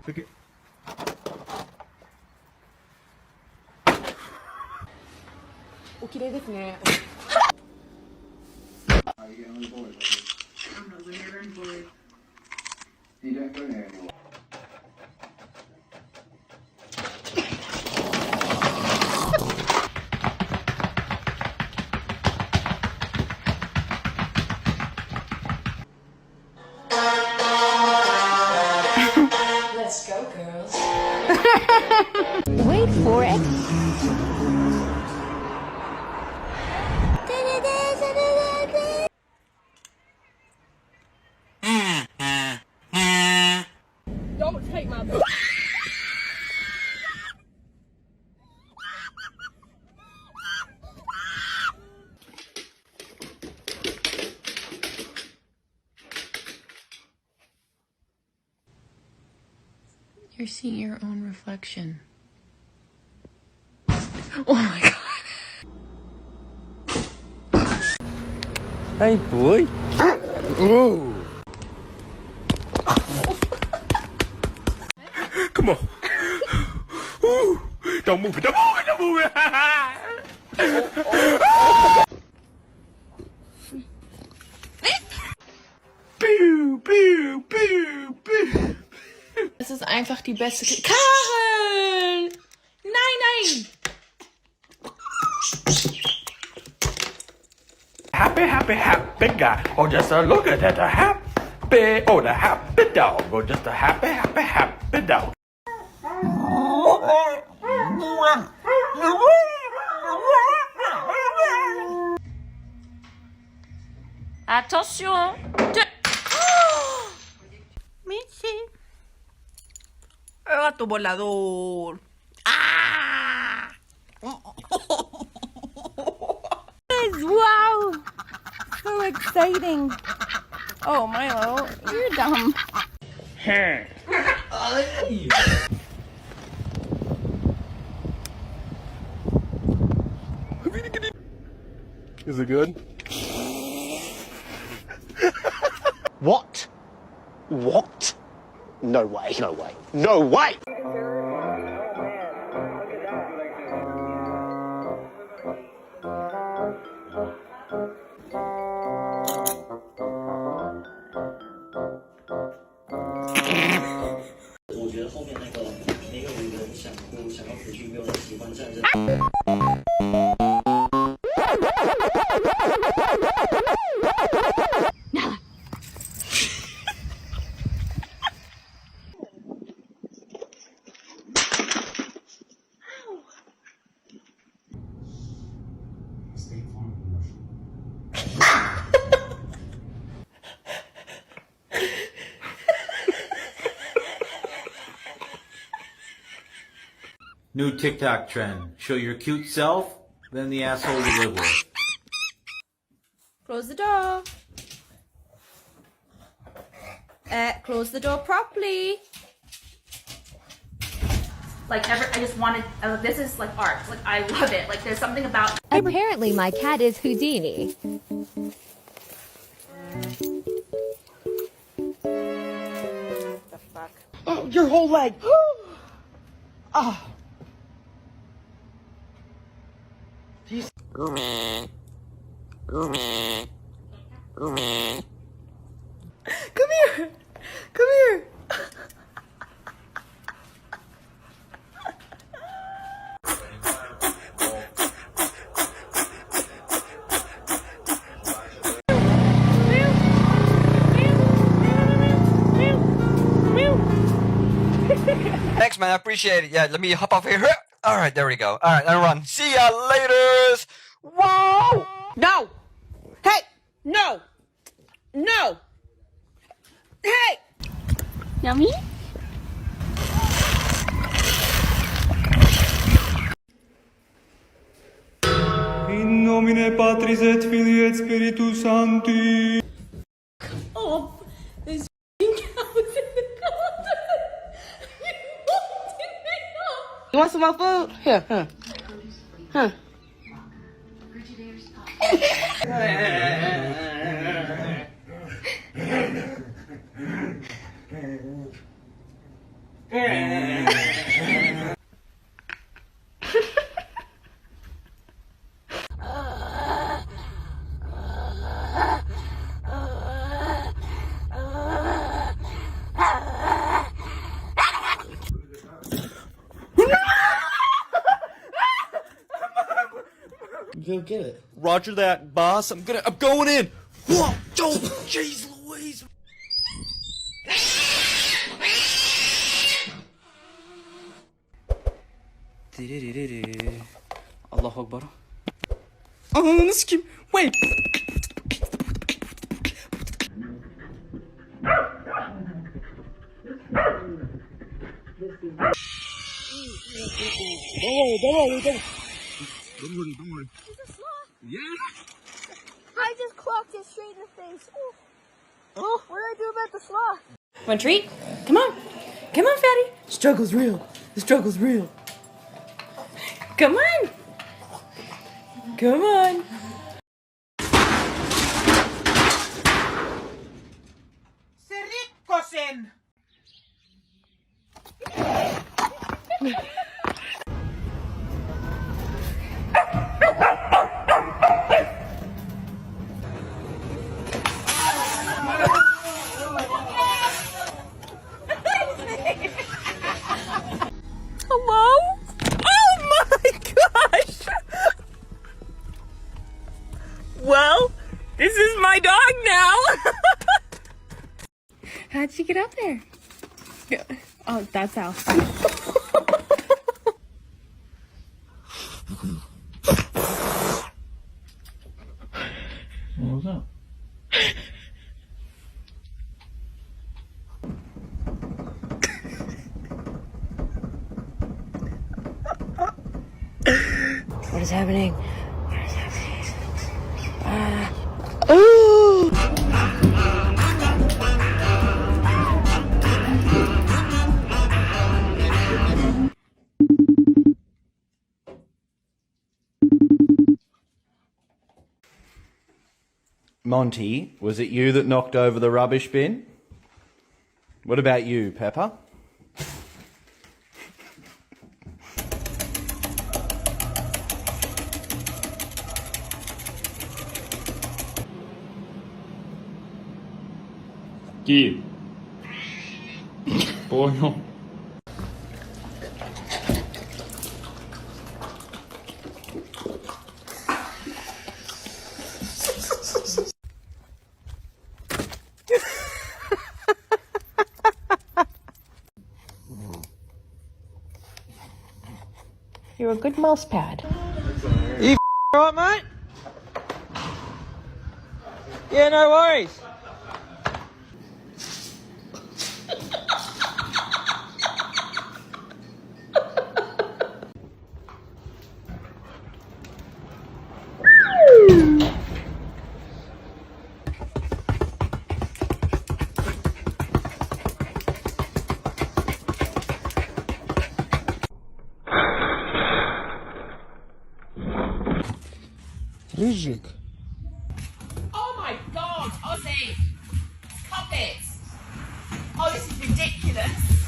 이렇게. 오, 綺麗ですね。 Let's go, girls. Wait for it. Don't take my book. You're seeing your own reflection. Oh my god. Hey boy. Ooh. Come on. Ooh. Don't move it. Don't move it. Don't move it. Pew, pew, pew, pew. Das ist einfach die beste. Karen! Nein, nein! Happy, happy, happy guy. Oh, just a look at that. A happy, oh, the happy dog. Oh, just a happy, happy, happy dog. Attention! Michi. El gato volador. ¡Ah! Wow! So exciting. Oh, Milo, you're dumb. Is it good? What? What? No way, no way, no way! New TikTok trend. Show your cute self, then the asshole you live with. Close the door. Close the door properly. Like I just wanted. This is like art. Like I love it. Like there's something about. Apparently, my cat is Houdini. The fuck? Oh, your whole leg! Oh. Come here. Come here. Thanks, man. I appreciate it. Yeah, let me hop off here. All right, there we go. All right, I'll run. See ya later. Whoa! No. Hey. No. No. Hey. Yummy? In nomine Patris et Filii et Spiritus Sancti. Oh, there's cows in the garden. You want some more food? Here, huh? Huh? go get it. Roger that, boss. I'm going in. Whoa, oh, jeez Louise. Allah Akbar. Ananı sikeyim. Wait. I just clocked it straight in the face. Oh, what do I do about the sloth? Want a treat? Come on. Come on, fatty. Struggle's real. The struggle's real. Come on. Come on. Hello? Oh my gosh! Well, this is my dog now. How'd you get up there? Oh, that's Al. What was that? What is happening? What is happening? Monty, was it you that knocked over the rubbish bin? What about you, Pepper? Gib. Bono. You're a good mouse pad. You alright, mate? Yeah, no worries. Music. Oh my god, Ozzy! Stop it! Oh, this is ridiculous.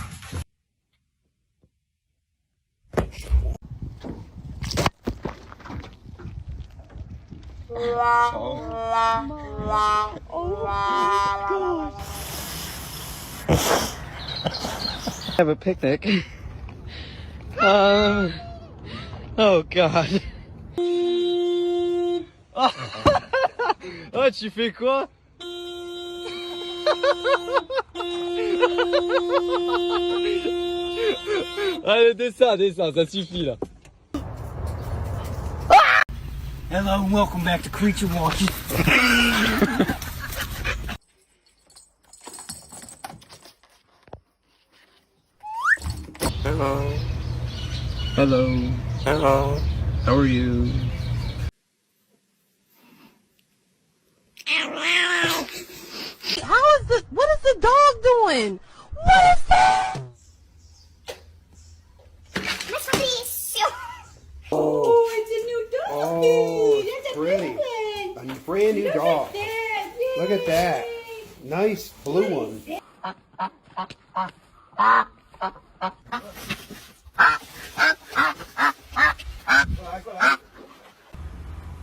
Have a picnic. Oh god. Oh, tu fais quoi? Allez, descends, ça suffit là. Hello and welcome back to Creature Walking. Hello. Hello. Hello. How are you? How is this? What is the dog doing? What is this? Oh, it's a new dog. Oh, That's a pretty. big one. A brand new dog. There, Look at that. Nice blue one.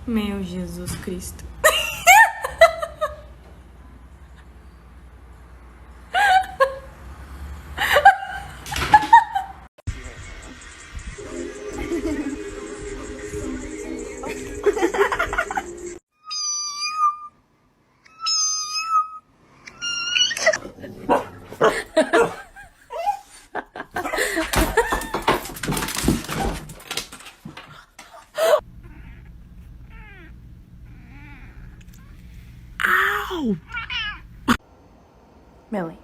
Meu Jesus Cristo. Millie.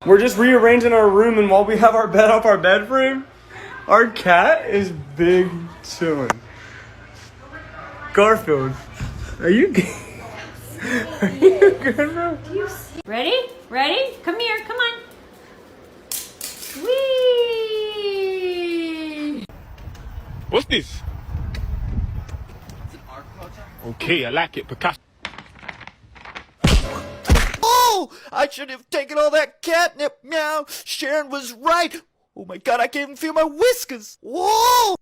We're just rearranging our room, and while we have our bed up our bedroom, our cat is big chilling. Garfield, are you good? Are you good, bro? Ready? Ready? Come here. Come on. Whee! What's this? Okay, I like it. Picasso. Oh, I should have taken all that catnip. Meow. Sharon was right. Oh my god, I can't even feel my whiskers. Whoa!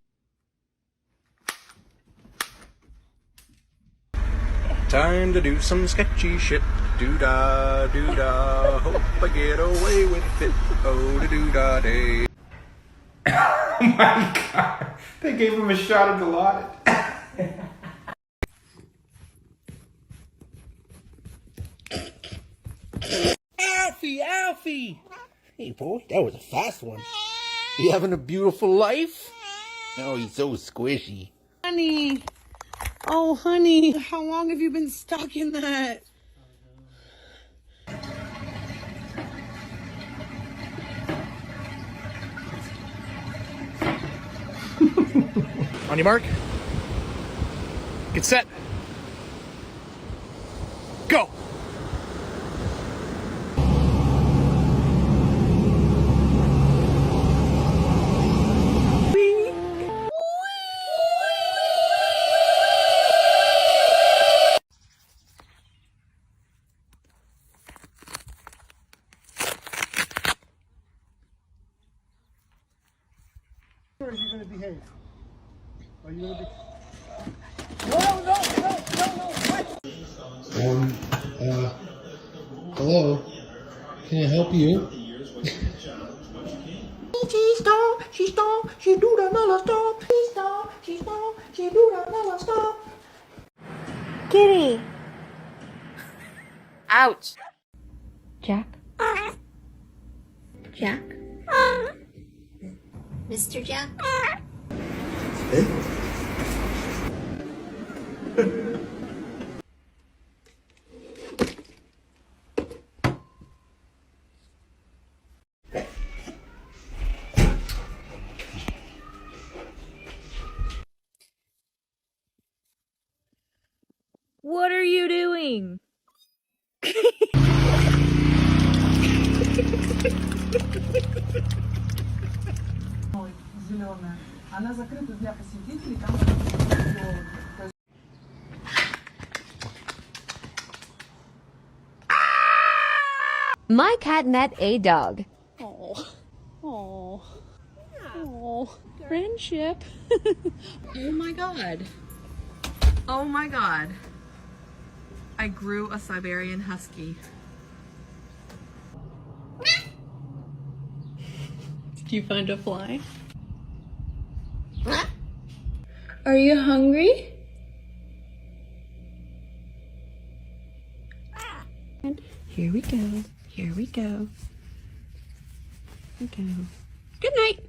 Time to do some sketchy shit. Doo-dah, doo-dah. Hope I get away with it. Oh, doo-dah day. Oh my god. They gave him a shot of Dilaudid. Alfie, Alfie! Hey, boy, that was a fast one. You having a beautiful life? Oh, he's so squishy. Honey. Oh, honey. How long have you been stuck in that? On your mark. Get set. Go! Or are you going to behave? Are you going to be... hello? Can I help you? Kitty. Ouch. Jack. Jack. Mr. Jack. What are you doing? My cat met a dog. Friendship. Oh my god. Oh my god. I grew a Siberian Husky. Did you find a fly? Are you hungry? Here we go. Here we go. Here we go. Good night.